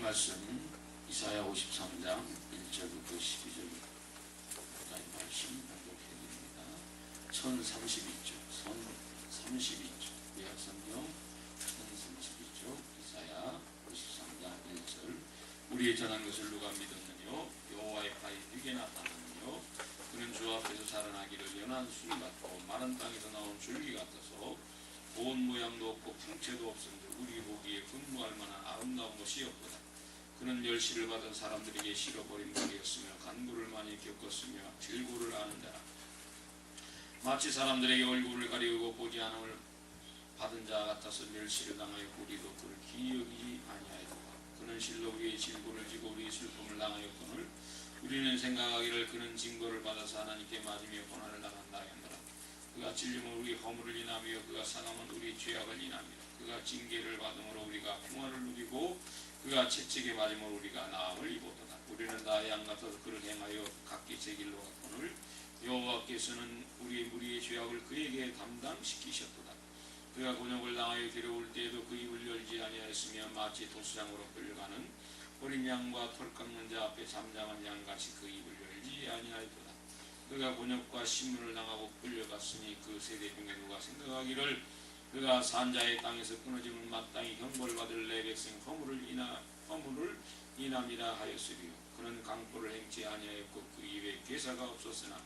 말씀 이사야 53장 1절부터 12절까지 말씀 봉독해드립니다. 1032쪽, 1032쪽, 예약성경 1032쪽, 이사야 53장 1절. 우리의 전한 것을 누가 믿었느뇨? 여호와의 팔이 되게 나타났느뇨? 그는 주 앞에서 자라나기를 연한 순이 같고 마른 땅에서 나온 줄기 같아서 본 모양도 없고 풍채도 없은데 우리 보기에 근무할 만한 아름다운 것이 없도다. 그는 멸시를 받은 사람들에게 실어버린 것이었으며 간구를 많이 겪었으며 질고를 아는 자라. 마치 사람들에게 얼굴을 가리우고 보지 않음을 받은 자 같아서 멸시를 당하여 우리도 그를 기억이지 아니하였도다. 그는 실로 우리의 질고를 지고 우리의 슬픔을 당하였거늘 우리는 생각하기를 그는 징벌을 받아서 하나님께 맞으며 고난을 당한다 하였노라. 그가 찔림은 우리 허물을 인하며 그가 상함은 우리 죄악을 인하며 그가 징계를 받음으로 우리가 평화를 누리고 그가 채찍에 맞음으로 우리가 나음을 입었도다. 우리는 다 양 같아서 그를 행하여 각기 제 길로 갔거늘 여호와께서는 우리의 무리의 죄악을 그에게 담당시키셨도다. 그가 곤욕을 당하여 데려올 때에도 그 입을 열지 아니하였으며 마치 도수장으로 끌려가는 어린 양과 털 깎는 자 앞에 잠잠한 양같이 그 입을 열지 아니하였도다. 그가 곤욕과 신문을 당하고 끌려갔으니 그 세대 중에 누가 생각하기를 그가 산자의 땅에서 끊어짐을 마땅히 형벌을 받을 내 백성 허물을 인함이라 하였으리요. 그는 강포를 행치 아니하였고 그 입에 괴사가 없었으나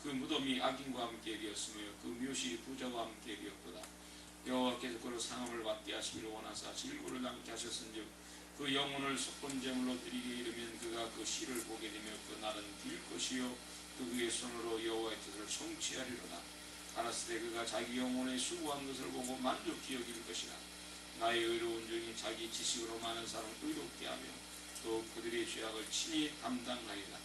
그 무덤이 악인과 함께 되었으며 그 묘실이 부자와 함께 되었도다. 여호와께서 그를 상함을 받게 하시기를 원하사 질고를 당케 하셨은즉 그 영혼을 속건제물로 드리게 이르면 그가 그 시를 보게 되며 그 날은 길 것이요 그 그의 손으로 여호와의 뜻을 성취하리로다. 알았을 때 그가 자기 영혼의 수고한 것을 보고 만족히 여길 것이라. 나의 의로운 종이 자기 지식으로 많은 사람을 의롭게 하며 또 그들의 죄악을 친히 담당하리라.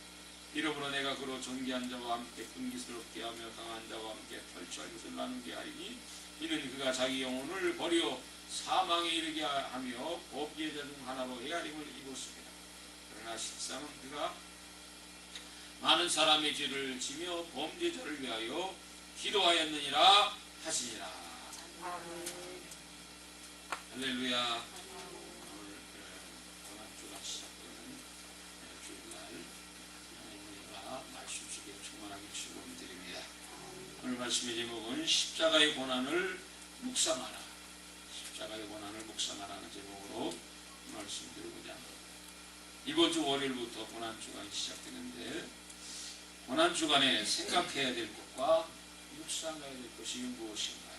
이러므로 내가 그로 존귀한 자와 함께 분기스럽게 하며 강한 자와 함께 털취할 것을 나누게 하리니 이는 그가 자기 영혼을 버려 사망에 이르게 하며 범죄자 중 하나로 헤아림을 입었습니다. 그러나 실상은 그가 많은 사람의 죄를 지며 범죄자를 위하여 기도하였느니라 하시니라. 할렐루야. 오늘 고난주가 시작되는 주일날 하나님과 말씀 속에 충만하게 축원드립니다. 오늘 말씀의 제목은 십자가의 고난을 묵상하라. 십자가의 고난을 묵상하라는 제목으로 말씀드리고자 합니다. 이번 주 월요일부터 고난주간이 시작되는데 고난주간에 생각해야 될 것과 묵상해야 될 것이 무엇인가?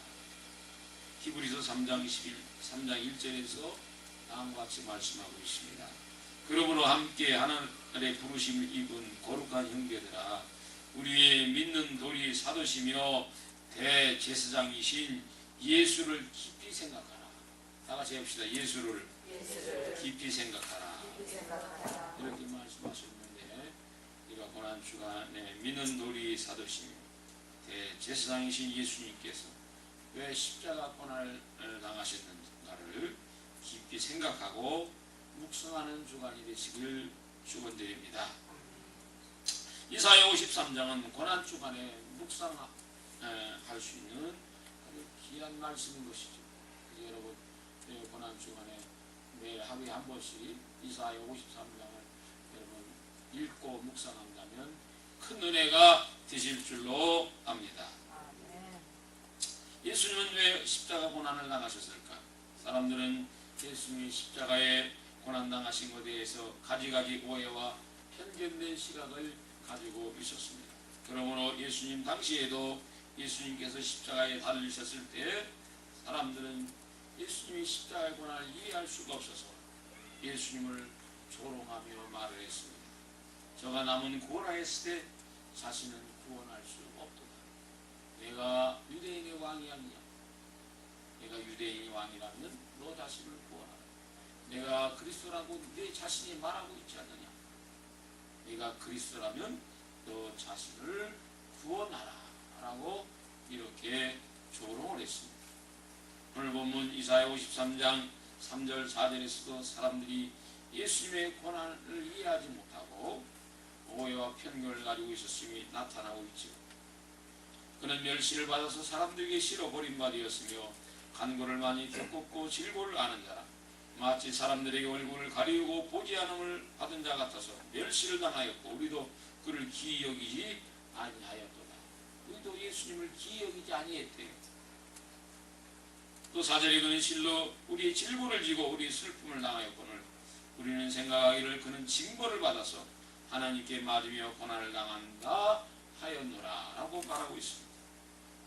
히브리서 3장 1절에서 다음과 같이 말씀하고 있습니다. 그러므로 함께 하늘의 부르심을 입은 거룩한 형제들아, 우리의 믿는 도리 사도시며 대제사장이신 예수를 깊이 생각하라. 다 같이 해봅시다. 예수를 깊이 생각하라. 이렇게 말씀하셨는데 우리가 고난주간에 믿는 도리 사도시며 대제사장이신 예수님께서 왜 십자가 고난을 당하셨는가를 깊이 생각하고 묵상하는 주간이 되시길 축원드립니다. 이사야 53장은 고난주간에 묵상할 수 있는 아주 귀한 말씀인 것이죠. 여러분 고난주간에 매일 하루에 한 번씩 이사야 53장을 여러분 읽고 묵상한다면 큰 은혜가 되실 줄로 압니다. 예수님은 왜 십자가 고난을 당하셨을까? 사람들은 예수님이 십자가에 고난당하신 것에 대해서 가지가지 오해와 편견된 시각을 가지고 있었습니다. 그러므로 예수님 당시에도 예수님께서 십자가에 달리셨을 때 사람들은 예수님이 십자가의 고난을 이해할 수가 없어서 예수님을 조롱하며 말을 했습니다. 저가 남은 고라했을 때 자신은 구원할 수 없도다. 내가 유대인의 왕이 아니냐? 내가 유대인의 왕이라면 너 자신을 구원하라. 내가 그리스도라고 내 자신이 말하고 있지 않느냐? 내가 그리스도라면 너 자신을 구원하라 라고 이렇게 조롱을 했습니다. 오늘 본문 이사야 53장 3절 4절에서도 사람들이 예수님의 고난을 이해하지 못하고 오해와 편견을 가지고 있었음이 나타나고 있죠. 그는 멸시를 받아서 사람들에게 실어 버림받았으며 간고를 많이 겪었고 질고를 아는 자라. 마치 사람들에게 얼굴을 가리우고 보지 않음을 받은 자 같아서 멸시를 당하였고 우리도 그를 기이 여기지 아니하였도다. 우리도 예수님을 기이 여기지 아니했대요. 또 4절에 그는 실로 우리의 질고를 지고 우리의 슬픔을 당하였거늘 우리는 생각하기를 그는 징벌을 받아서 하나님께 맞으며 고난을 당한다 하였노라 라고 말하고 있습니다.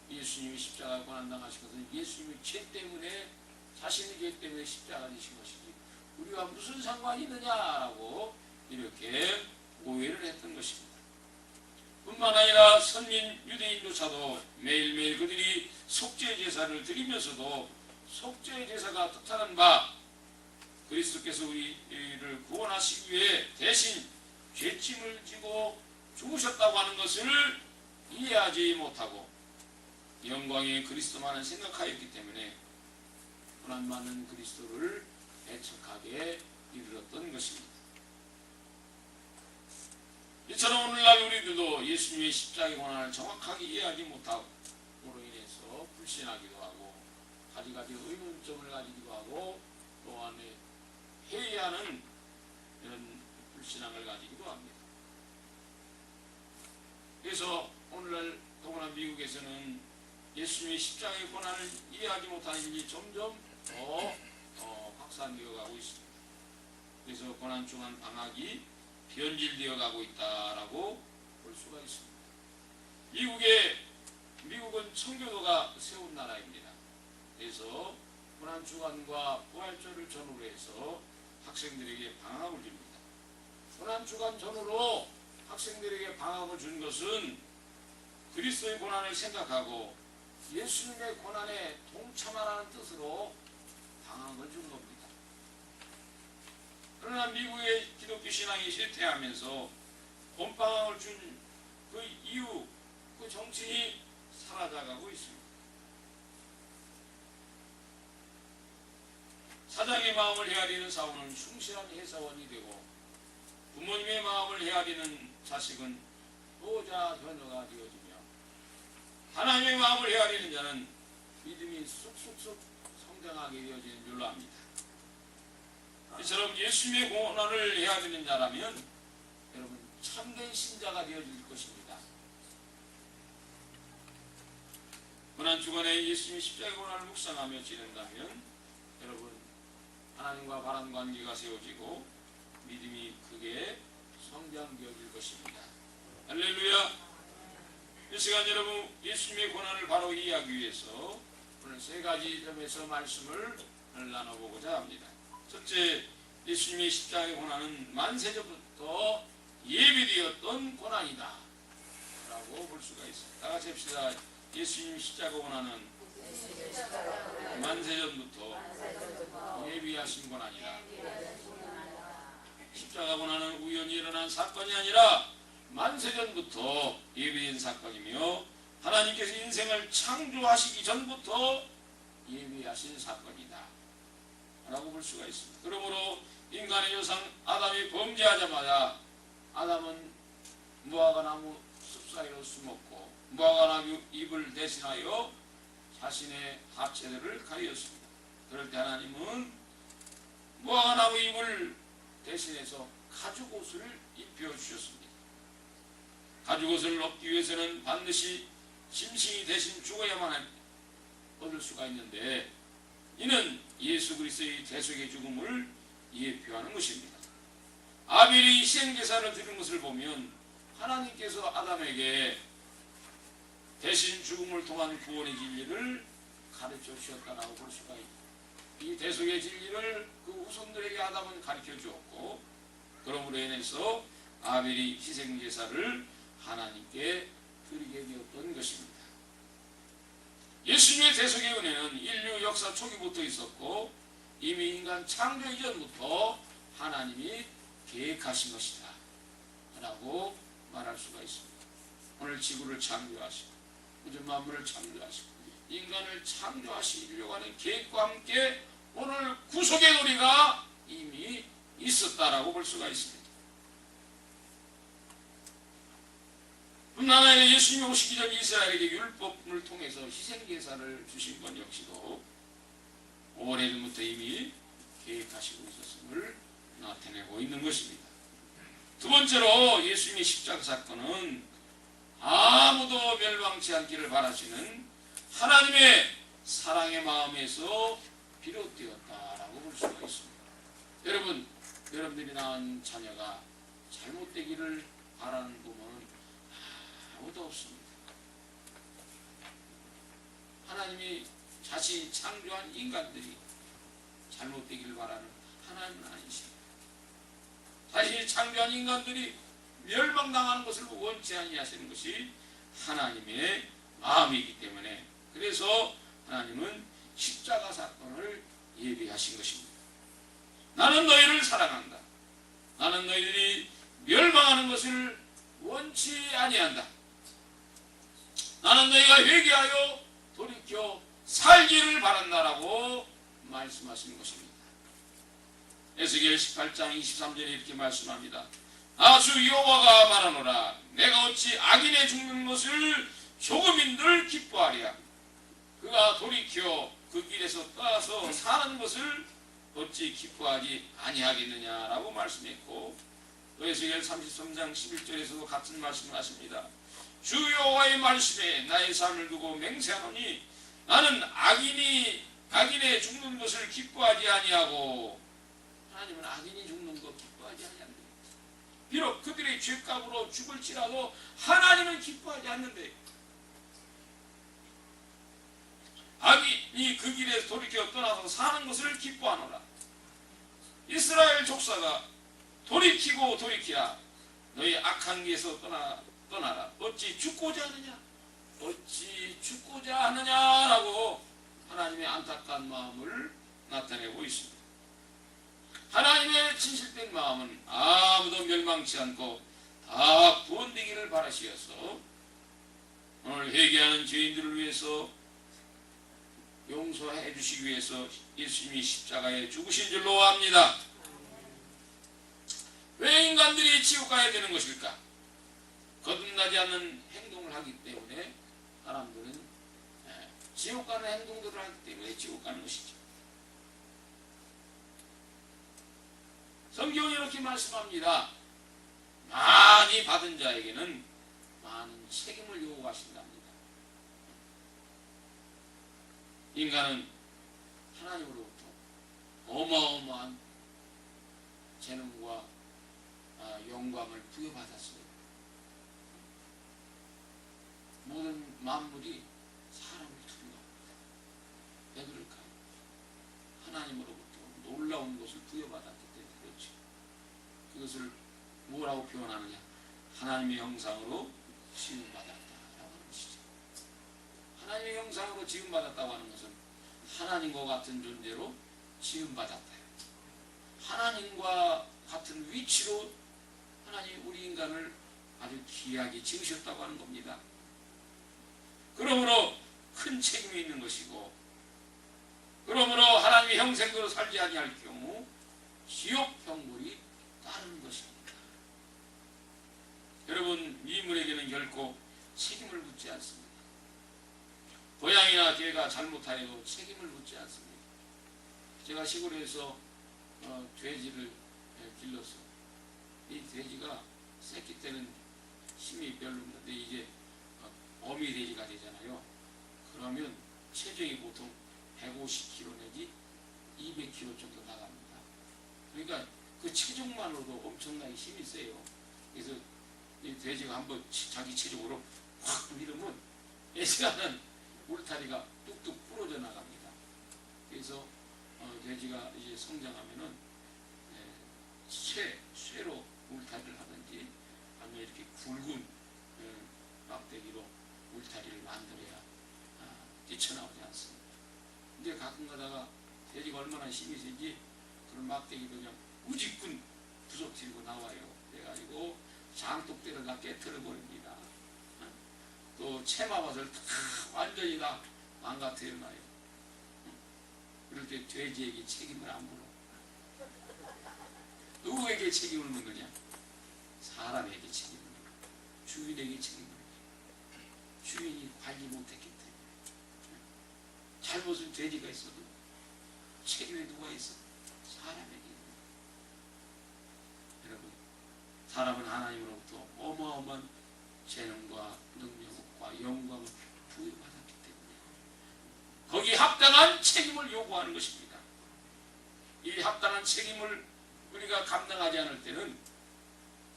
예수님이 십자가에 고난당하신 것은 예수님의 죄 때문에, 자신의 죄 때문에 십자가 되신 것이지 우리와 무슨 상관이 있느냐라고 이렇게 오해를 했던 것입니다. 뿐만 아니라 선민 유대인조차도 매일매일 그들이 속죄 제사를 드리면서도 속죄 제사가 뜻하는 바 그리스도께서 우리를 구원하시기 위해 대신 죄짐을 지고 죽으셨다고 하는 것을 이해하지 못하고 영광의 그리스도만을 생각하였기 때문에 고난받는 그리스도를 배척하게 이르렀던 것입니다. 이처럼 오늘날 우리들도 예수님의 십자가의 고난을 정확하게 이해하지 못하고 그로 인해서 불신하기도 하고 가지가지 의문점을 가지기도 하고 또한 회의하는 이런 불신앙을 가지기도 합니다. 그래서 오늘날 더구나 미국에서는 예수님의 십자가의 고난을 이해하지 못하는 일이 점점 더 확산되어 가고 있습니다. 그래서 고난 중한 방학이 변질되어 가고 있다라고 볼 수가 있습니다. 미국은 청교도가 세운 나라입니다. 그래서 고난 주간과 부활절을 전후로 해서 학생들에게 방학을 줍니다. 고난 주간 전후로 학생들에게 방학을 준 것은 그리스도의 고난을 생각하고 예수님의 고난에 동참하라는 뜻으로 방학을 준 겁니다. 그러나 미국의 기독교 신앙이 쇠퇴하면서 봄방학을 준 그 이유, 그 정신이 사라져가고 있습니다. 사장의 마음을 헤아리는 사원은 충실한 회사원이 되고 부모님의 마음을 헤아리는 자식은 보호자 효녀가 되어지며 하나님의 마음을 헤아리는 자는 믿음이 쑥쑥쑥 성장하게 되어지는 줄로 압니다. 이처럼 예수님의 고난을 헤아리는 자라면 여러분 참된 신자가 되어질 것입니다. 고난 주간에 예수님의 십자가의 고난을 묵상하며 지낸다면 여러분 하나님과 바른 관계가 세워지고 믿음이 크게 성장되어질 것입니다. 할렐루야. 이 시간 여러분 예수님의 고난을 바로 이해하기 위해서 오늘 세 가지 점에서 말씀을 나눠보고자 합니다. 첫째, 예수님의 십자가의 고난은 만세전부터 예비되었던 고난이다 라고 볼 수가 있습니다. 다 같이 합시다. 예수님 십자가 고난은 만세전부터 예비하신 고난이다. 십자가 고난은 우연히 일어난 사건이 아니라 만세전부터 예비된 사건이며 하나님께서 인생을 창조하시기 전부터 예비하신 사건이다 라고 볼 수가 있습니다. 그러므로 인간의 조상 아담이 범죄하자마자 아담은 무화과 나무 숲 사이로 숨었고 무화과 나무 잎을 대신하여 자신의 합체들을 가리었습니다. 그럴 때 하나님은 무화과 나무 잎을 대신해서 가죽옷을 입혀주셨습니다. 가죽옷을 얻기 위해서는 반드시 짐승이 대신 죽어야만 얻을 수가 있는데 이는 예수 그리스도의 대속의 죽음을 예표하는 것입니다. 아벨이 희생제사를 드린 것을 보면 하나님께서 아담에게 대신 죽음을 통한 구원의 진리를 가르쳐 주셨다고 볼 수가 있습니다. 이 대속의 진리를 그 후손들에게 아담은 가르쳐 주었고 그러므로 인해서 아벨이 희생제사를 하나님께 드리게 되었던 것입니다. 예수님의 대속의 은혜는 인류 역사 초기부터 있었고 이미 인간 창조 이전부터 하나님이 계획하신 것이다 라고 말할 수가 있습니다. 오늘 지구를 창조하시고 우주 만물을 창조하시고 인간을 창조하시려고 하는 계획과 함께 오늘 구속의 도리가 이미 있었다라고 볼 수가 있습니다. 뿐만 아니라 예수님이 오시기 전 이스라엘에게 율법을 통해서 희생제사를 주신 것 역시도 오래전부터 이미 계획하시고 있었음을 나타내고 있는 것입니다. 두 번째로 예수님의 십자가 사건은 아무도 멸망치 않기를 바라시는 하나님의 사랑의 마음에서 비롯되었다라고 볼 수가 있습니다. 여러분, 여러분들이 낳은 자녀가 잘못되기를 바라는 부모는 아무도 없습니다. 하나님이 자신이 창조한 인간들이 잘못되기를 바라는 하나님은 아니십니다. 자신이 창조한 인간들이 멸망당하는 것을 원치 아니하시는 것이 하나님의 마음이기 때문에, 그래서 하나님은 십자가 사건을 예비하신 것입니다. 나는 너희를 사랑한다. 나는 너희들이 멸망하는 것을 원치 아니한다. 나는 너희가 회개하여 돌이켜 살기를 바란다라고 말씀하시는 것입니다. 에스겔 18장 23절에 이렇게 말씀합니다. 주 여호와가 말하노라. 내가 어찌 악인의 죽는 것을 조금인들 기뻐하랴. 그가 돌이켜 그 길에서 떠나서 사는 것을 어찌 기뻐하지 아니하겠느냐라고 말씀했고, 또 에스겔 33장 11절에서도 같은 말씀을 하십니다. 주 여호와의 말씀에 나의 삶을 두고 맹세하노니 나는 악인의 죽는 것을 기뻐하지 아니하고, 하나님은 악인이 죽는 것 기뻐하지 아니한다. 비록 그들의 죄값으로 죽을지라도 하나님은 기뻐하지 않는데, 악인이 그 길에서 돌이켜 떠나서 사는 것을 기뻐하노라. 이스라엘 족사가 돌이키고 돌이키라. 너희 악한 길에서 떠나라. 어찌 죽고자 하느냐? 어찌 죽고자 하느냐라고 하나님의 안타까운 마음을 나타내고 있습니다. 하나님의 진실된 마음은 아무도 멸망치 않고 다 구원되기를 바라시어서 오늘 회개하는 죄인들을 위해서 용서해 주시기 위해서 예수님이 십자가에 죽으신 줄로 압니다. 왜 인간들이 지옥 가야 되는 것일까? 거듭나지 않는 행동을 하기 때문에 사람들은 지옥 가는 행동들을 하기 때문에 지옥 가는 것이죠. 성경이 이렇게 말씀합니다. 많이 받은 자에게는 많은 책임을 요구하신답니다. 인간은 하나님으로부터 어마어마한 재능과 영광을 부여받았어요. 모든 만물이 사람을 두려워합니다. 왜 그럴까요? 하나님으로부터 놀라운 것을 부여받았기 때문에 그렇죠. 그것을 뭐라고 표현하느냐? 하나님의 형상으로 지음받았다라고 하는 것이죠. 하나님의 형상으로 지음받았다고 하는 것은 하나님과 같은 존재로 지음받았다. 하나님과 같은 위치로 하나님 우리 인간을 아주 귀하게 지으셨다고 하는 겁니다. 그러므로 큰 책임이 있는 것이고, 그러므로 하나님의 형상대로 살지 아니할 경우 지옥 형벌이 따르는 것입니다. 여러분, 미물에게는 결코 책임을 묻지 않습니다. 고양이나 개가 잘못하여도 책임을 묻지 않습니다. 제가 시골에서 돼지를 길렀어요. 이 돼지가 새끼 때는 힘이 별로 없는데 이제 어미 돼지가 되잖아요. 그러면 체중이 보통 150kg 내지 200kg 정도 나갑니다. 그러니까 그 체중만으로도 엄청나게 힘이 세요. 그래서 이 돼지가 한번 자기 체중으로 확 밀으면 애시간은 울타리가 뚝뚝 부러져 나갑니다. 그래서 돼지가 이제 성장하면은 쇠로 울타리를 하든지 아니면 이렇게 굵은 막대기로 울타리를 만들어야 뛰쳐나오지 않습니다. 근데 가끔 가다가 돼지가 얼마나 힘이 세지 그런 막대기도 그냥 우직군 부서뜨리고 나와요. 그래가지고 장독대를 다 깨트려 버립니다. 또 채마밭을 다 완전히 다 망가뜨려 놔요. 그럴 때 돼지에게 책임을 안 물어. 누구에게 책임을 묻느냐? 사람에게 책임을 물어. 주인에게 책임을 물어. 주인이 관리 못했기 때문에. 잘못은 돼지가 있어도 책임이 누가 있어? 사람에게 있는 거예요. 여러분, 사람은 하나님으로부터 어마어마한 재능과 능력과 영광을 부여받았기 때문에 거기에 합당한 책임을 요구하는 것입니다. 이 합당한 책임을 우리가 감당하지 않을 때는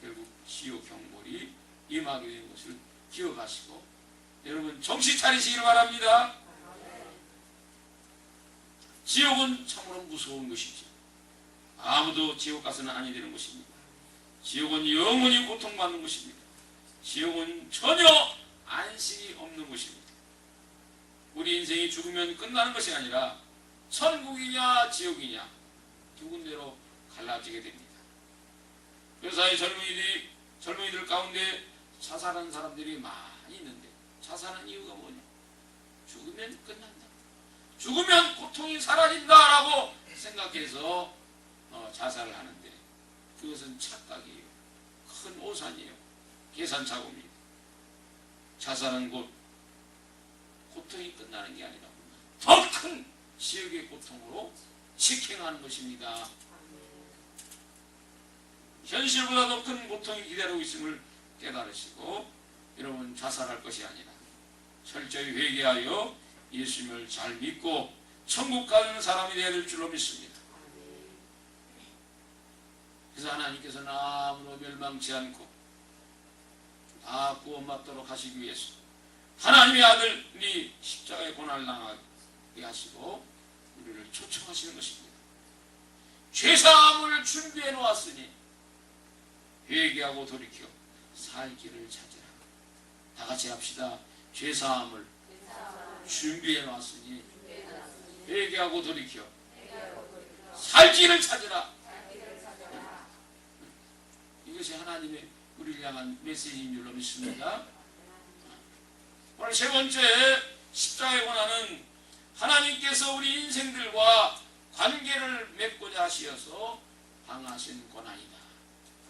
결국 지옥 형벌이 임하게 되는 것을 기억하시고 여러분 정신 차리시기를 바랍니다. 지옥은 참으로 무서운 것이죠. 아무도 지옥 가서는 아니 되는 것입니다. 지옥은 영원히 고통받는 것입니다. 지옥은 전혀 안식이 없는 것입니다. 우리 인생이 죽으면 끝나는 것이 아니라 천국이냐 지옥이냐 두 군데로 갈라지게 됩니다. 그래서 젊은이들 가운데 자살하는 사람들이 많이 있는데 자살하는 이유가 뭐냐? 죽으면 끝난다. 죽으면 고통이 사라진다라고 생각해서 자살을 하는데 그것은 착각이에요. 큰 오산이에요. 계산착오입니다. 자살은 곧 고통이 끝나는 게 아니라 더 큰 지옥의 고통으로 직행하는 것입니다. 현실보다 더 큰 고통이 기다리고 있음을 깨달으시고 여러분 자살할 것이 아니라 철저히 회개하여 예수님을 잘 믿고 천국 가는 사람이 되어야 될 줄로 믿습니다. 그래서 하나님께서는 아무로 멸망치 않고 다 구원받도록 하시기 위해서 하나님의 아들이 십자가의 고난을 당하게 하시고 우리를 초청하시는 것입니다. 죄사함을 준비해 놓았으니 회개하고 돌이켜 살 길을 찾으라. 다 같이 합시다. 죄사함을 준비해 놓았으니 회개하고 돌이켜 살 길을 찾으라. 이것이 하나님의 우리를 향한 메시지인 줄로 믿습니다. 오늘 세 번째 십자가의 고난은 하나님께서 우리 인생들과 관계를 맺고자 하시어서 당하신 고난이다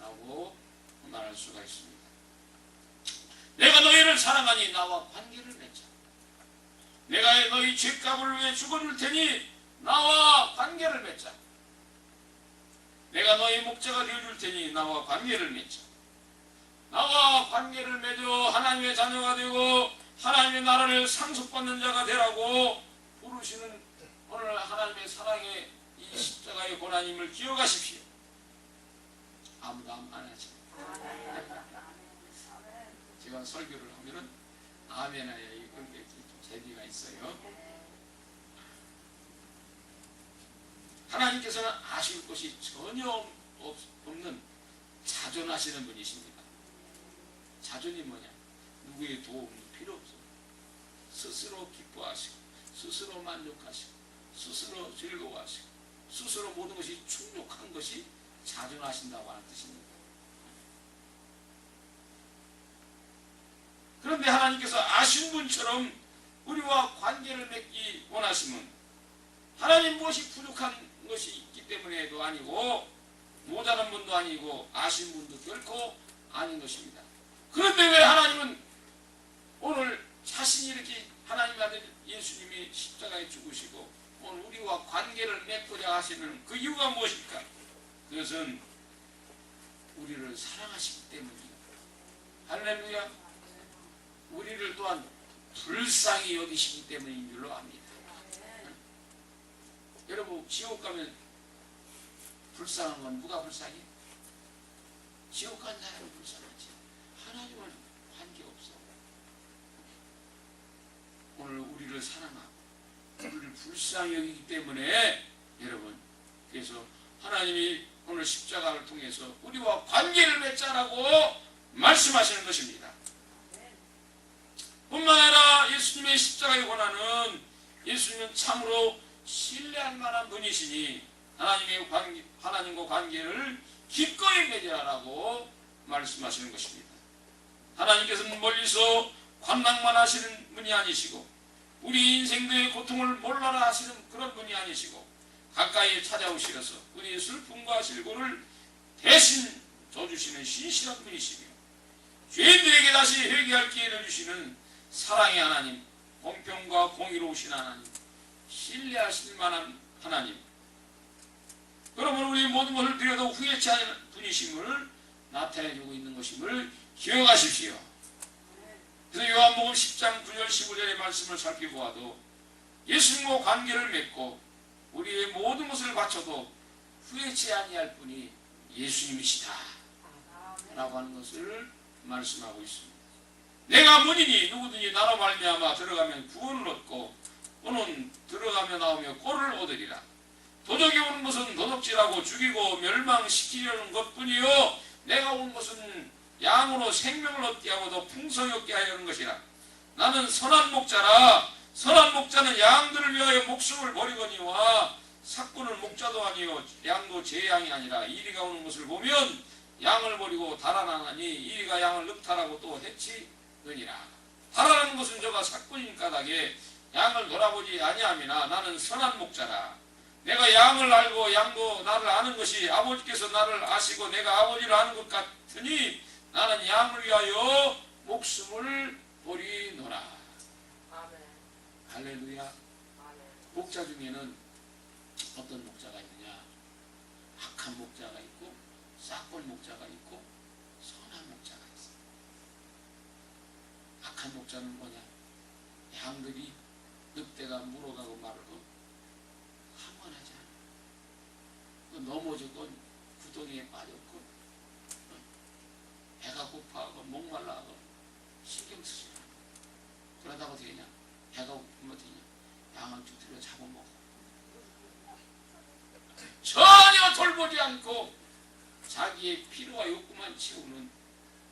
라고 말할 수가 있습니다. 내가 너희를 사랑하니 나와 관계를 맺자. 내가 너희 죄값을 위해 죽어줄 테니 나와 관계를 맺자. 내가 너희 목자가 되어줄 테니 나와 관계를 맺자. 나와 관계를 맺어 하나님의 자녀가 되고 하나님의 나라를 상속받는 자가 되라고 부르시는 오늘 하나님의 사랑의 이 십자가의 고난임을 기억하십시오. 아무도 안 하지. 제가 설교를 하면은 아멘하여 이건 좀 재미가 있어요. 하나님께서는 아쉬울 것이 전혀 없는 자존하시는 분이십니다. 자존이 뭐냐? 누구의 도움도 필요 없어요. 스스로 기뻐하시고 스스로 만족하시고 스스로 즐거워하시고 스스로 모든 것이 충족한 것이 자존하신다고 하는 뜻입니다. 그런데 하나님께서 아쉬운 분처럼 우리와 관계를 맺기 원하시면 하나님 무엇이 부족한 것이 있기 때문에도 아니고 모자란 분도 아니고 아쉬운 분도 결코 아닌 것입니다. 그런데 왜 하나님은 오늘 자신이 이렇게 하나님 아들 예수님이 십자가에 죽으시고 오늘 우리와 관계를 맺고자 하시는 그 이유가 무엇일까? 그것은 우리를 사랑하시기 때문이에요. 할렐루야. 우리를 또한 불쌍히 여기시기 때문인 줄로 압니다. 여러분 지옥 가면 불쌍한 건 누가 불쌍해? 지옥 간 사람은 불쌍하지. 하나님은 관계없어. 오늘 우리를 사랑하고 우리를 불쌍히 여기기 때문에 여러분 그래서 하나님이 오늘 십자가를 통해서 우리와 관계를 맺자라고 말씀하시는 것입니다. 뿐만 아니라 예수님의 십자가의 고난은 예수님은 참으로 신뢰할 만한 분이시니 하나님과 관계를 기꺼이 맺으라고 말씀하시는 것입니다. 하나님께서는 멀리서 관망만 하시는 분이 아니시고 우리 인생들의 고통을 몰라라 하시는 그런 분이 아니시고 가까이 찾아오시어서 우리의 슬픔과 실고를 대신 져주시는 신실한 분이시며 죄인들에게 다시 회개할 기회를 주시는 사랑의 하나님, 공평과 공의로우신 하나님, 신뢰하실 만한 하나님, 그러면 우리 모든 것을 드려도 후회치 않은 분이심을 나타내주고 있는 것임을 기억하십시오. 그래서 요한복음 10장 9절 15절의 말씀을 살펴보아도 예수님과 관계를 맺고 우리의 모든 것을 바쳐도 후회치 아니할 분이 예수님이시다 라고 하는 것을 말씀하고 있습니다. 내가 문이니 누구든지 나로 말미암아 들어가면 구원을 얻고 또는 들어가며 나오며 꼴을 얻으리라. 도적이 오는 것은 도둑질하고 죽이고 멸망시키려는 것뿐이요 내가 온 것은 양으로 생명을 얻게 하고 더 풍성히 얻게 하려는 것이라. 나는 선한 목자라. 선한 목자는 양들을 위하여 목숨을 버리거니와 삭군은 목자도 아니요 양도 제 양이 아니라 이리가 오는 것을 보면 양을 버리고 달아나나니 이리가 양을 늑탈하고 또 해치느니라. 달아나는 것은 저가 삭군인 까닭에 양을 돌아보지 아니함이나 나는 선한 목자라. 내가 양을 알고 양도 나를 아는 것이 아버지께서 나를 아시고 내가 아버지를 아는 것 같으니 나는 양을 위하여 목숨을 버리노라. 아멘. 할렐루야. 아멘. 목자 중에는 어떤 목자가 있느냐? 악한 목자가 있고 싹본 목자가 있고 선한 목자가 있어. 악한 목자는 뭐냐? 양들이 늑대가 물어가고 말고 항원하지 않아. 넘어졌건 구덩이에 빠졌건 배가 고파하고 목말라하고 신경 쓰지 않아. 그러다가 어떻게 되냐? 배가 고프면 어떻게 되냐? 양을 쭉 들여 잡아먹어. 전혀 돌보지 않고 자기의 필요와 욕구만 채우는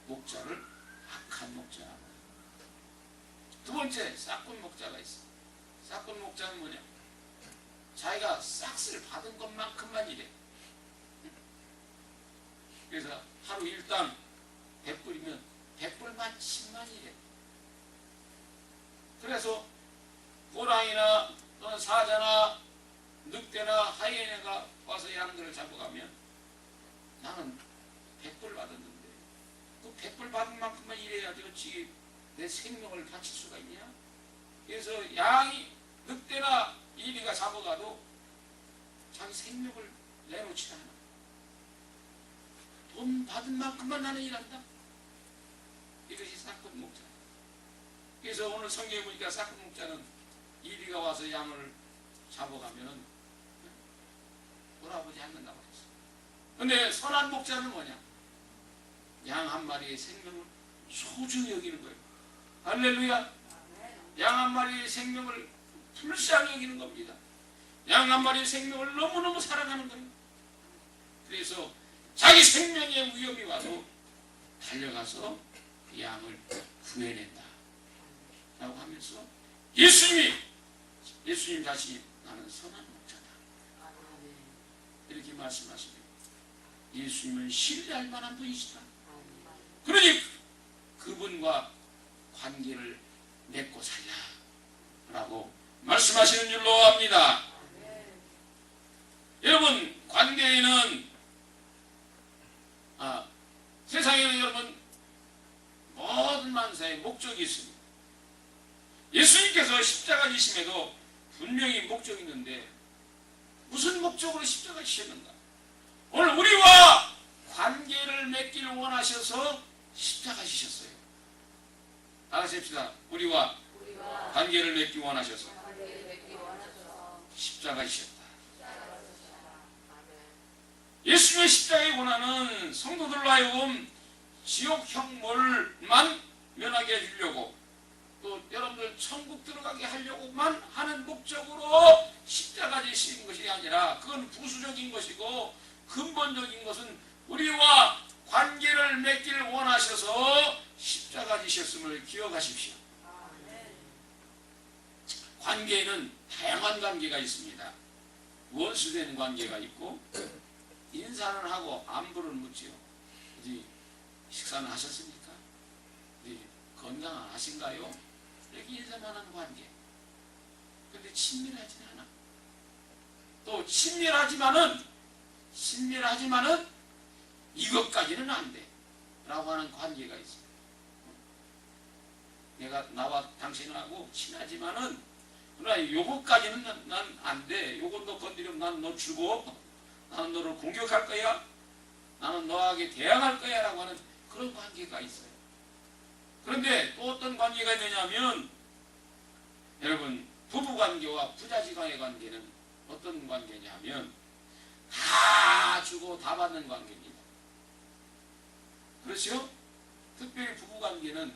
목자를 악한 목자라고 해요. 두 번째, 싹군 목자가 있어. 싹군 목자는 뭐냐? 자기가 싹스를 받은 것만큼만 일해. 그래서 하루 일당 100불이면 100불만 10만 일해. 그래서 호랑이나 또는 사자나 늑대나 하이에나가 와서 양들을 잡아가면 나는 100불 받았는데 그 100불 받은 만큼만 일해야지 어찌 내 생명을 바칠 수가 있냐? 그래서 양이 늑대나 이리가 잡아가도 자기 생명을 내놓지 않아. 돈 받은 만큼만 나는 일한다. 이것이 싹군 목자. 그래서 오늘 성경에 보니까 싹군 목자는 이리가 와서 양을 잡아가면은 돌아보지 않는다고 했어. 근데 선한 목자는 뭐냐? 양 한 마리의 생명을 소중히 여기는 거예요. 할렐루야. 양 한 마리의 생명을 불쌍히 여기는 겁니다. 양 한 마리의 생명을 너무너무 사랑하는 거예요. 그래서 자기 생명의 위험이 와도 달려가서 그 양을 구해낸다 라고 하면서 예수님 자신이 나는 선한 목자다 이렇게 말씀하시네요. 예수님은 신뢰할 만한 분이시다. 그러니 그분과 관계를 맺고 살라 라고 말씀하시는 줄로 압니다. 여러분, 관계에는 세상에는 여러분 모든 만사에 목적이 있습니다. 예수님께서 십자가 지심에도 분명히 목적이 있는데 무슨 목적으로 십자가 지셨는가? 오늘 우리와 관계를 맺기를 원하셔서 십자가 지셨어요. 다 같이 합시다. 우리와 관계를 맺기 원하셔서 십자가 지셨다. 예수님의 십자가의 고난은 성도들로 하여금 지옥형벌만 면하게 해주려고 또 여러분들 천국 들어가게 하려고만 하는 목적으로 십자가 지신 것이 아니라 그건 부수적인 것이고 근본적인 것은 우리와 관계를 맺기를 원하셔서 십자가 지셨음을 기억하십시오. 관계에는 다양한 관계가 있습니다. 원수된 관계가 있고 인사는 하고 안부를 묻지요. 어디 식사는 하셨습니까? 어디 건강하신가요? 이렇게 인사만 하는 관계. 근데 친밀하지는 않아. 또 친밀하지만은 이것까지는 안 돼. 라고 하는 관계가 있어요. 내가 나와 당신하고 친하지만은 그러나 요것까지는 난 안 돼. 요건 너 건드리면 난 너 주고 나는 너를 공격할 거야. 나는 너에게 대항할 거야 라고 하는 그런 관계가 있어요. 그런데 또 어떤 관계가 있느냐면 여러분 부부관계와 부자지간의 관계는 어떤 관계냐면 다 주고 다 받는 관계입니다. 그렇죠? 특별히 부부관계는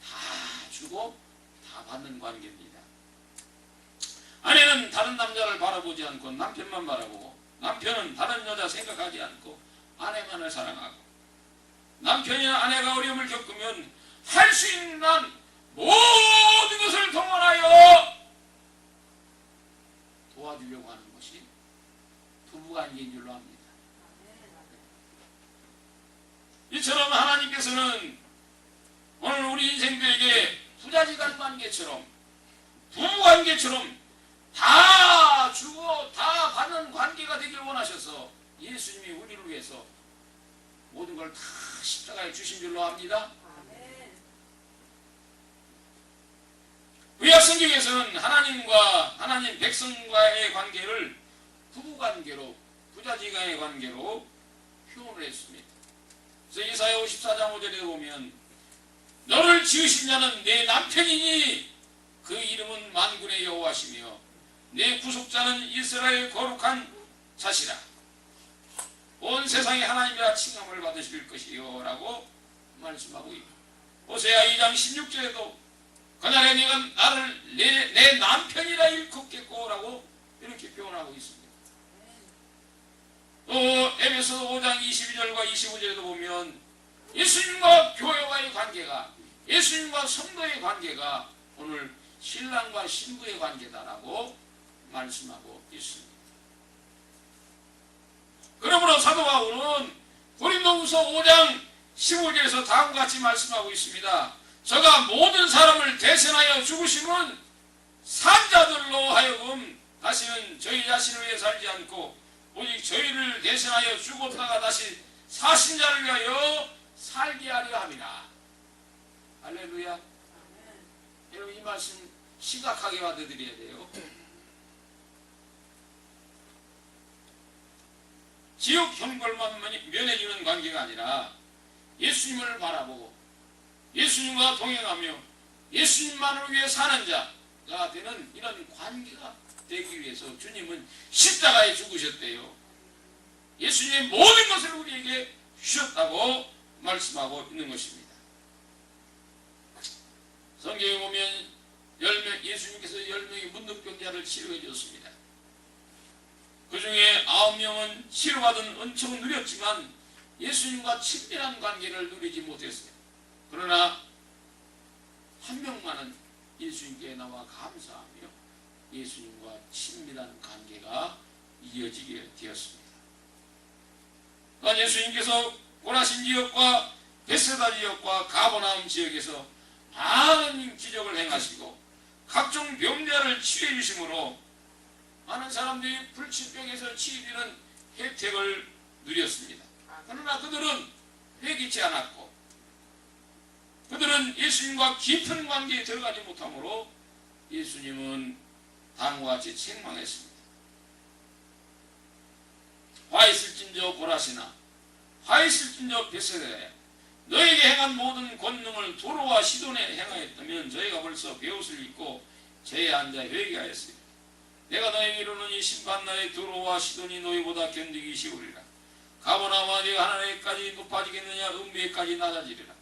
다 주고 다 받는 관계입니다. 아내는 다른 남자를 바라보지 않고 남편만 바라보고 남편은 다른 여자 생각하지 않고 아내만을 사랑하고 남편이나 아내가 어려움을 겪으면 할 수 있는 한 모든 것을 동원하여 도와주려고 하는 것이 부부관계인 줄로 압니다. 이처럼 하나님께서는 오늘 우리 인생들에게 부자지간 관계처럼 부부관계처럼 다 주고 다 받는 관계가 되길 원하셔서 예수님이 우리를 위해서 모든 걸 다 십자가에 주신 줄로 압니다. 구약성경에서는 하나님과 하나님 백성과의 관계를 부부관계로 부자지간의 관계로 표현을 했습니다. 그래서 이사야 54장 5절에 보면 너를 지으신 자는 내 남편이니 그 이름은 만군의 여호와시며 내 구속자는 이스라엘 거룩한 자시라. 온 세상에 하나님이라 칭함을 받으실 것이요 라고 말씀하고 있습니다. 호세아 2장 16절에도 그날에 네가 나를 내 남편이라 일컫겠고 라고 이렇게 표현하고 있습니다. 또 에베소 5장 22절과 25절에도 보면 예수님과 교회와의 관계가 예수님과 성도의 관계가 오늘 신랑과 신부의 관계다라고 말씀하고 있습니다. 그러므로 사도 바울은 고린도후서 5장 15절에서 다음과 같이 말씀하고 있습니다. 저가 모든 사람을 대신하여 죽으심은 산자들로 하여금 다시는 저희 자신을 위해 살지 않고 오직 저희를 대신하여 죽었다가 다시 사신 자를 위하여 살게 하려 함이라. 할렐루야. 여러분 이 말씀 심각하게 받아들여야 돼요. 지옥 형벌만 면해주는 관계가 아니라 예수님을 바라보고 예수님과 동행하며 예수님만을 위해 사는 자가 되는 이런 관계가 되기 위해서 주님은 십자가에 죽으셨대요. 예수님의 모든 것을 우리에게 주셨다고 말씀하고 있는 것입니다. 성경에 보면 예수님께서 10명의 문둥병자를 치료해 주셨습니다. 그 중에 9명은 치료받은 은총을 누렸지만 예수님과 친밀한 관계를 누리지 못했어요. 그러나 한 명만은 예수님께 나와 감사하며 예수님과 친밀한 관계가 이어지게 되었습니다. 또한 예수님께서 고라신 지역과 베세다 지역과 가버나움 지역에서 많은 기적을 행하시고 각종 병자를 치유해 주심으로 많은 사람들이 불치병에서 치유되는 혜택을 누렸습니다. 그러나 그들은 회개치 않았고 그들은 예수님과 깊은 관계에 들어가지 못하므로 예수님은 다음과 같이 책망했습니다. 화 있을진저 고라시나 화 있을진저 베세다야 너에게 행한 모든 권능을 도로와 시돈에 행하였다면 저희가 벌써 베옷을 입고 저에 앉아 회개하였으리라. 내가 너에게 이르노니 심판날에 도로와 시돈이 너희보다 견디기 쉬우리라. 가버나움아 네가 하늘에까지 높아지겠느냐 음비에까지 낮아지리라.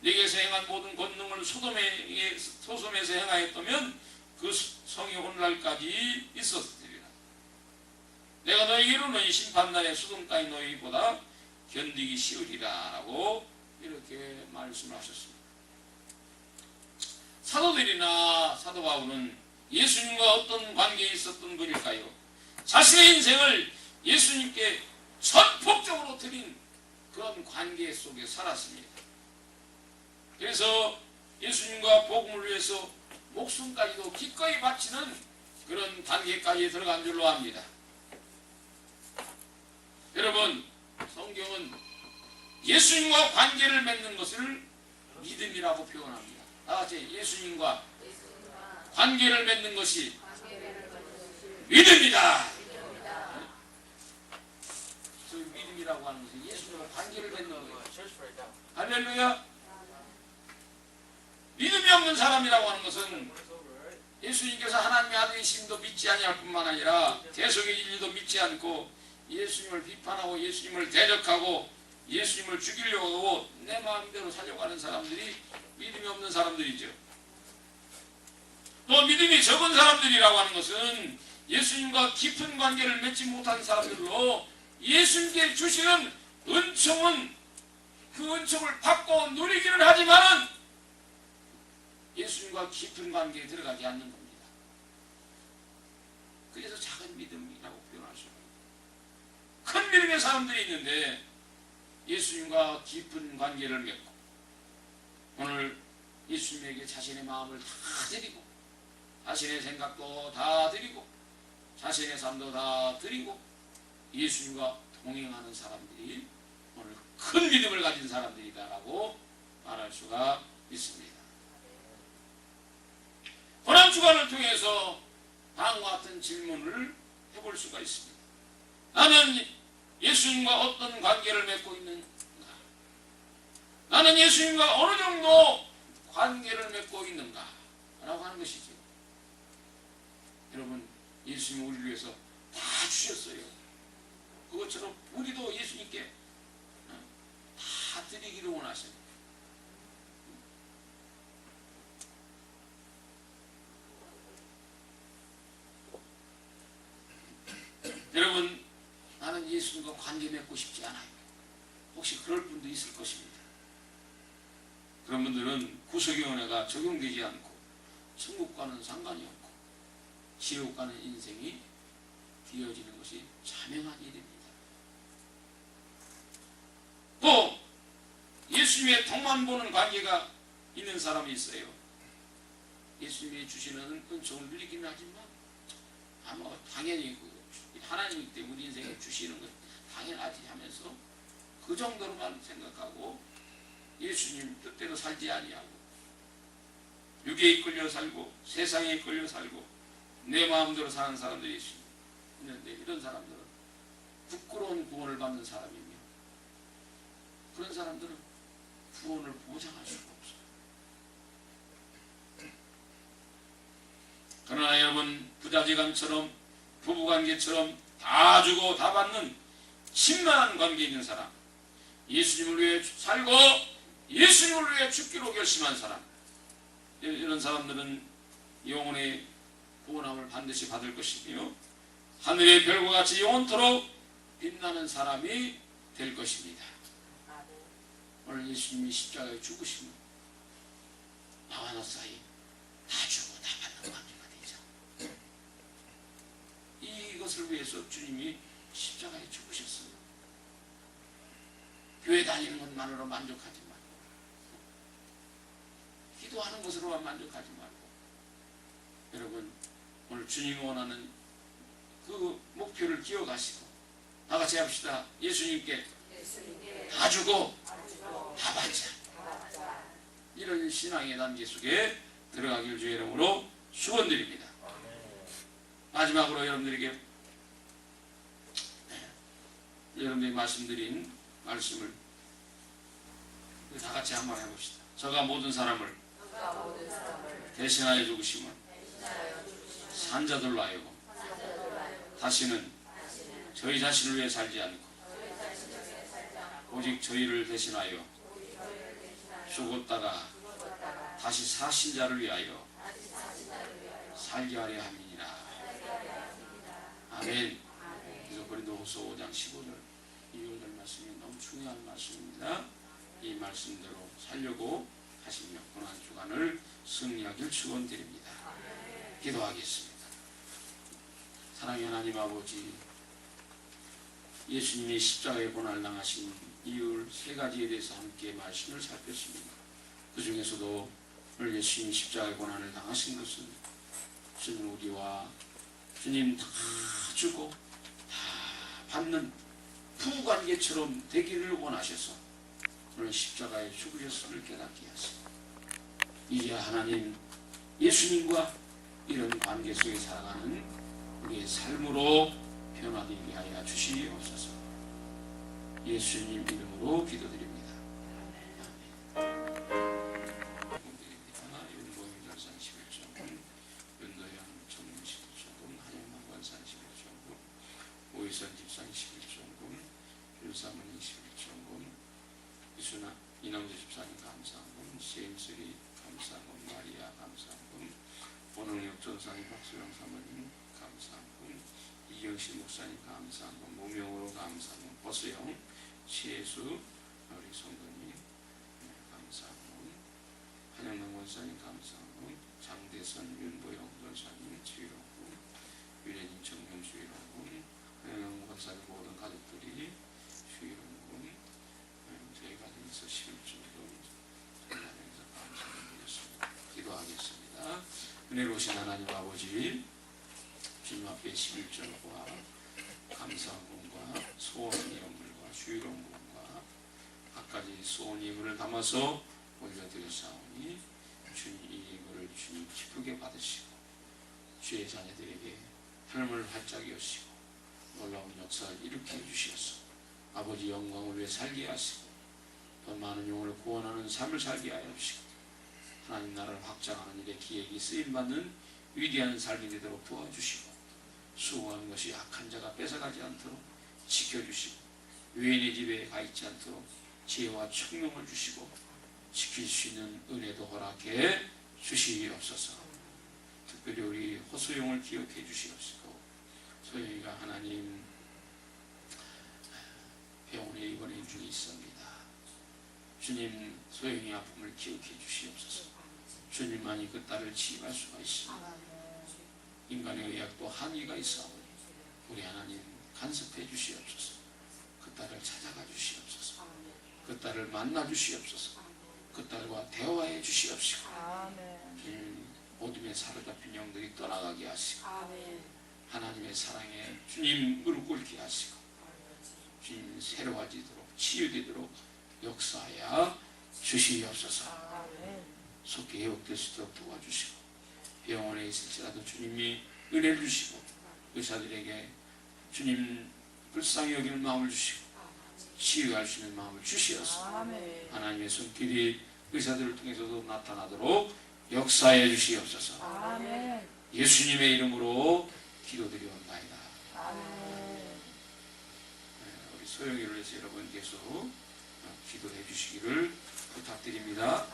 네게서 행한 모든 권능을 소돔에서 행하였다면 그 성이 오늘날까지 있었으리라. 내가 너에게 이르노니 심판날에 소돔 땅이 너희보다 견디기 쉬우리라 라고 이렇게 말씀하셨습니다. 사도들이나 사도 바울은 예수님과 어떤 관계에 있었던 분일까요? 자신의 인생을 예수님께 전폭적으로 드린 그런 관계 속에 살았습니다. 그래서 예수님과 복음을 위해서 목숨까지도 기꺼이 바치는 그런 단계까지 들어간 줄로 압니다. 여러분, 성경은 예수님과 관계를 맺는 것을 믿음이라고 표현합니다. 다같이 예수님과 관계를 맺는 것이 믿음이다. 사람이라고 하는 것은 예수님과 관계를 맺는 거예요. 할렐루야. 믿음이 없는 사람이라고 하는 것은 예수님께서 하나님의 아들이심도 믿지 아니할 뿐만 아니라 대속의 진리도 믿지 않고 예수님을 비판하고 예수님을 대적하고 예수님을 죽이려고 하고 내 마음대로 살려고 하는 사람들이 믿음이 없는 사람들이죠. 또 믿음이 적은 사람들이라고 하는 것은 예수님과 깊은 관계를 맺지 못한 사람들로 예수님께 주시는 은총은 그 은총을 받고 누리기는 하지만 예수님과 깊은 관계에 들어가지 않는 겁니다. 그래서 작은 믿음이라고 표현할 수 있습니다. 큰 믿음의 사람들이 있는데 예수님과 깊은 관계를 맺고 오늘 예수님에게 자신의 마음을 다 드리고 자신의 생각도 다 드리고 자신의 삶도 다 드리고 예수님과 동행하는 사람들이 오늘 큰 믿음을 가진 사람들이다라고 말할 수가 있습니다. 고난 주간을 통해서 다음과 같은 질문을 해볼 수가 있습니다. 나는 예수님과 어떤 관계를 맺고 있는가? 나는 예수님과 어느 정도 관계를 맺고 있는가? 라고 하는 것이죠. 여러분, 예수님이 우리를 위해서 다 주셨어요. 그것처럼 우리도 예수님께 다 드리기를 원하십니다. 여러분, 나는 예수님과 관계 맺고 싶지 않아요. 혹시 그럴 분도 있을 것입니다. 그런 분들은 구속의 은혜가 적용되지 않고 천국과는 상관이 없고 지옥 가는 인생이 되어지는 것이 자명한 일입니다. 또 예수님의 덕만 보는 관계가 있는 사람이 있어요. 예수님이 주시는 은총을 누리기는 하지만 아마 당연히 하나님이기 때문에 우리 인생에 주시는 것 당연하지 하면서 그 정도로만 생각하고 예수님 뜻대로 살지 아니하고 육에 이끌려 살고 세상에 이끌려 살고 내 마음대로 사는 사람들이 있는데 이런 사람들은 부끄러운 구원을 받는 사람이며 그런 사람들은 구원을 보장할 수가 없어요. 그러나 여러분, 부자지간처럼 부부관계처럼 다 주고 다 받는 신랄한 관계에 있는 사람, 예수님을 위해 살고 예수님을 위해 죽기로 결심한 사람, 이런 사람들은 영혼의 구원함을 반드시 받을 것이며 하늘의 별과 같이 영원토록 빛나는 사람이 될 것입니다. 오늘 예수님이 십자가에 죽으시면 나와 너 사이 다 주고 다 받는 관계가 되죠. 이것을 위해서 주님이 십자가에 죽으셨어요. 교회 다니는 것만으로 만족하지 말고 기도하는 것으로만 만족하지 말고 여러분, 오늘 주님이 원하는 그 목표를 기억하시고 다 같이 합시다. 예수님께 다 주고 다 받자. 이런 신앙의 단계 속에 들어가길 주의 이름으로 축원드립니다. 마지막으로 여러분들에게 여러분들이 말씀드린 말씀을 다 같이 한번 해봅시다. 저가 모든 사람을 대신하여 죽으심은 산자들로 하여금 다시는 저희 자신을 위해 살지 않고 오직 저희를 대신하여 죽었다가 다시 사신 자를 위하여 살게 하려 함이니라. 아멘. 그래서 고린도후서 5장 15절 이 말씀이 너무 중요한 말씀입니다. 이 말씀대로 살려고 하시며 고난 주간을 승리하길 축원드립니다. 기도하겠습니다. 사랑의 하나님 아버지, 예수님이 십자가에 고난을 당하신 이유 세 가지에 대해서 함께 말씀을 살폈습니다. 그 중에서도 오늘 예수님이 십자가에 고난을 당하신 것은 주님 우리와 주님 다 주고 다 받는 부관계처럼 되기를 원하셔서 오늘 십자가에 죽으셨음을 깨닫게 하시고 이제 하나님 예수님과 이런 관계 속에 살아가는 우리의 삶으로 변화되게 하여 주시옵소서. 예수님 이름으로 기도드립니다. 윤보영 전산 11조금, 윤도영 청년 11조금, 한영만 권산 11조금, 오희선 집산 11조금, 윤사모님 11조금, 이순아 이남주 집사님 감사금, CM3 감사금, 마리아 감사금, 본흥역 전사님 박수영 사모님 감사금, 이영실 목사님 감사금, 무명으로 감사금, 버스영, 시혜수 우리 성도님 감사금, 한영남 권사님 감사금, 장대선 윤보영 권사님 주일원금, 유래님 정명 주일원금, 한영남 권사님 모든 가족들이 주일원금, 저희 가정에서 11조금 전하면서 감사드리겠습니다. 기도하겠습니다. 은혜로우신 하나님 아버지, 주님 앞에 11절과 감사원과 소원 예물과 주일원금과 각가지 소원 예물을 담아서 올려드렸사오니 주님 이 예물을 주님 기쁘게 받으시고 주의 자녀들에게 하늘을 활짝 여시고 놀라운 역사를 일으켜 주시옵소서. 아버지 영광을 위해 살게 하시고 더 많은 영혼을 구원하는 삶을 살게 하여 주시고 하나님 나라를 확장하는 일에 기획이 쓰임받는 위대한 삶이 되도록 도와주시고 수고하는 것이 악한 자가 뺏어가지 않도록 지켜주시고 외인의 집에 가 있지 않도록 지혜와 총명을 주시고 지킬 수 있는 은혜도 허락해 주시옵소서. 특별히 우리 호소영을 기억해 주시옵시고 소영이가 하나님 병원에 입원해 중에 있습니다. 주님 소영이 아픔을 기억해 주시옵소서. 주님만이 그 딸을 치유할 수가 있습니다. 인간의 의학도 한계가 있사오니 우리 하나님 간섭해 주시옵소서. 그 딸을 찾아가 주시옵소서. 그 딸을 만나 주시옵소서. 그 딸과 대화해 주시옵시고 어둠에 사로잡힌 영들이 떠나가게 하시고 하나님의 사랑에 주님 무릎 꿇게 하시고 주님 새로워지도록 치유되도록 역사하여 주시옵소서. 속히 회복될 수 있도록 도와주시고 병원에 있을지라도 주님이 은혜를 주시고 의사들에게 주님 불쌍히 여기는 마음을 주시고 치유할 수 있는 마음을 주시옵소서. 하나님의 손길이 의사들을 통해서도 나타나도록 역사해 주시옵소서. 예수님의 이름으로 기도드리옵나이다. 우리 소영이를 위해서 여러분 계속 기도해 주시기를 부탁드립니다.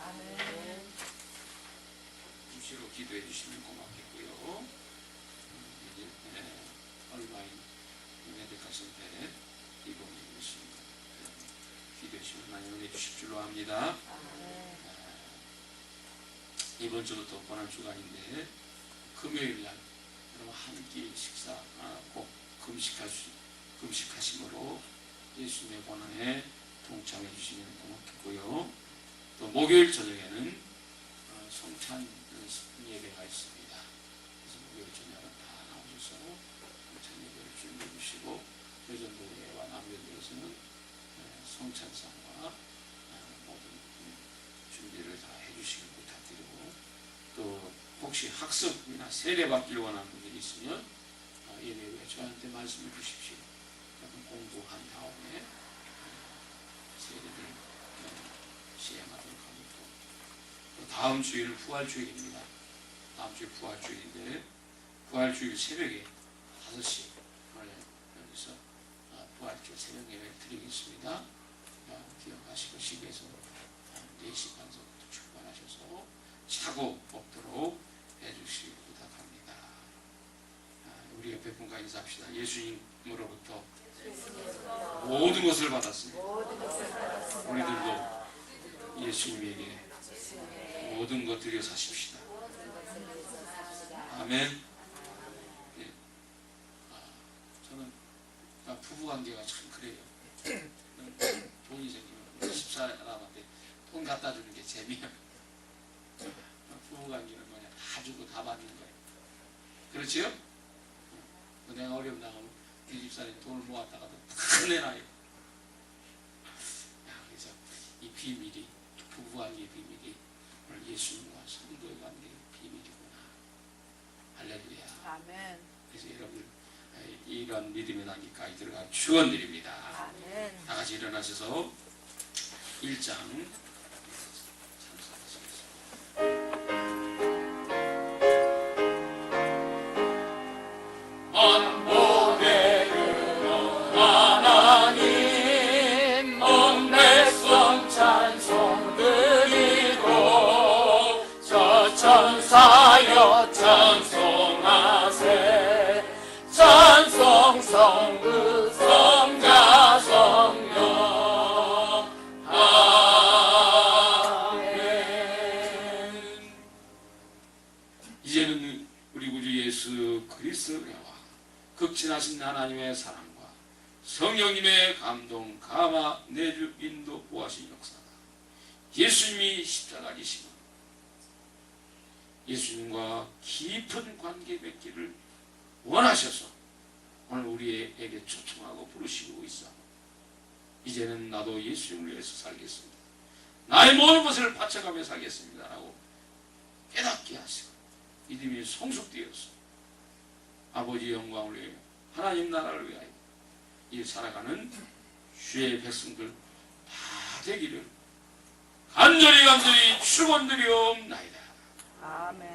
주시로 기도해 주시면 고맙겠고요. 얼마인 메디카센터에 이봉이 있습니다. 기도해 주시면 하나님 은혜 주실 줄로 압니다. 이번 주부터 고난 주간인데 금요일날 여러분 한 끼 식사 꼭 금식하심으로 예수님의 고난에 동참해 주시면 고맙겠고요. 또 목요일 저녁에는 성찬 예배가 있습니다. 그래서 목요일 저녁은 다 나오셔서 성찬 예배를 준비해 주시고 여전부회와 남녀들에서는 성찬상과 모든 준비를 다 해주시길 부탁드리고 또 혹시 학습이나 세례 받기를 원하는 분들이 있으면 예배 후에 저한테 말씀해 주십시오. 공부한 다음에 세례를 시행하도록 합니다. 다음 주일은 부활주일입니다. 다음 주일 부활주일인데 부활주일 새벽에 5시 여기서 부활주일 새벽 예배를 드리겠습니다. 기억하시고 시계에서 4시 반서부터 출발하셔서 차고 먹도록 해주시기 부탁합니다. 우리 옆에 분과 인사합시다. 예수님으로부터 모든 것을 받았습니다. 우리들도 예수님에게 모든 것 드려 사십시다. 아멘. 네. 저는 부부관계가 참 그래요. 돈이 생기면 집사람한테 돈 갖다 주는 게 재미야. 부부관계는 뭐냐, 다 주고 다 받는 거예요. 그렇지요? 내가 어려움 당하면 이 집사람이 돈을 모았다가도 다 내놔요. 그래서 이 비밀이, 부부관계의 비밀이 오늘 예수님과 성도의 관계의 비밀이구나. 할렐루야. 아멘. 그래서 여러분 이런 믿음의 단계까지 들어간 축원드립니다. 아멘. 다 같이 일어나셔서 1장 만복의 하나님 온 백성 찬송 드리고 저 천사여 찬송하세 찬송 성부 성자 성령 아멘. 이제는 우리 구주 예수 그리스도의 은혜와 극진하신 하나님의 사랑과 성령님의 감동, 감화, 내주, 인도, 보하신 역사가 예수님이 십자가 지시고 예수님과 깊은 관계 맺기를 원하셔서 오늘 우리에게 초청하고 부르시고 있어. 이제는 나도 예수님을 위해서 살겠습니다. 나의 모든 것을 바쳐가며 살겠습니다 라고 깨닫게 하시고 믿음이 성숙되어서 아버지의 영광을 위하여 하나님 나라를 위하여 이 살아가는 주의 백성들 다 되기를 간절히 축원드리옵나이다. 아멘.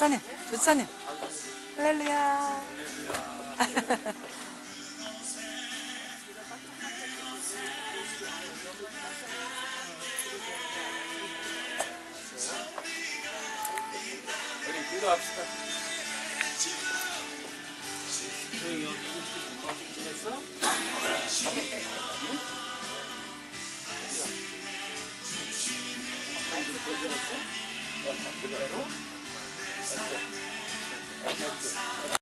집사님, 집사님. 할렐루야. 우리 기도합시다.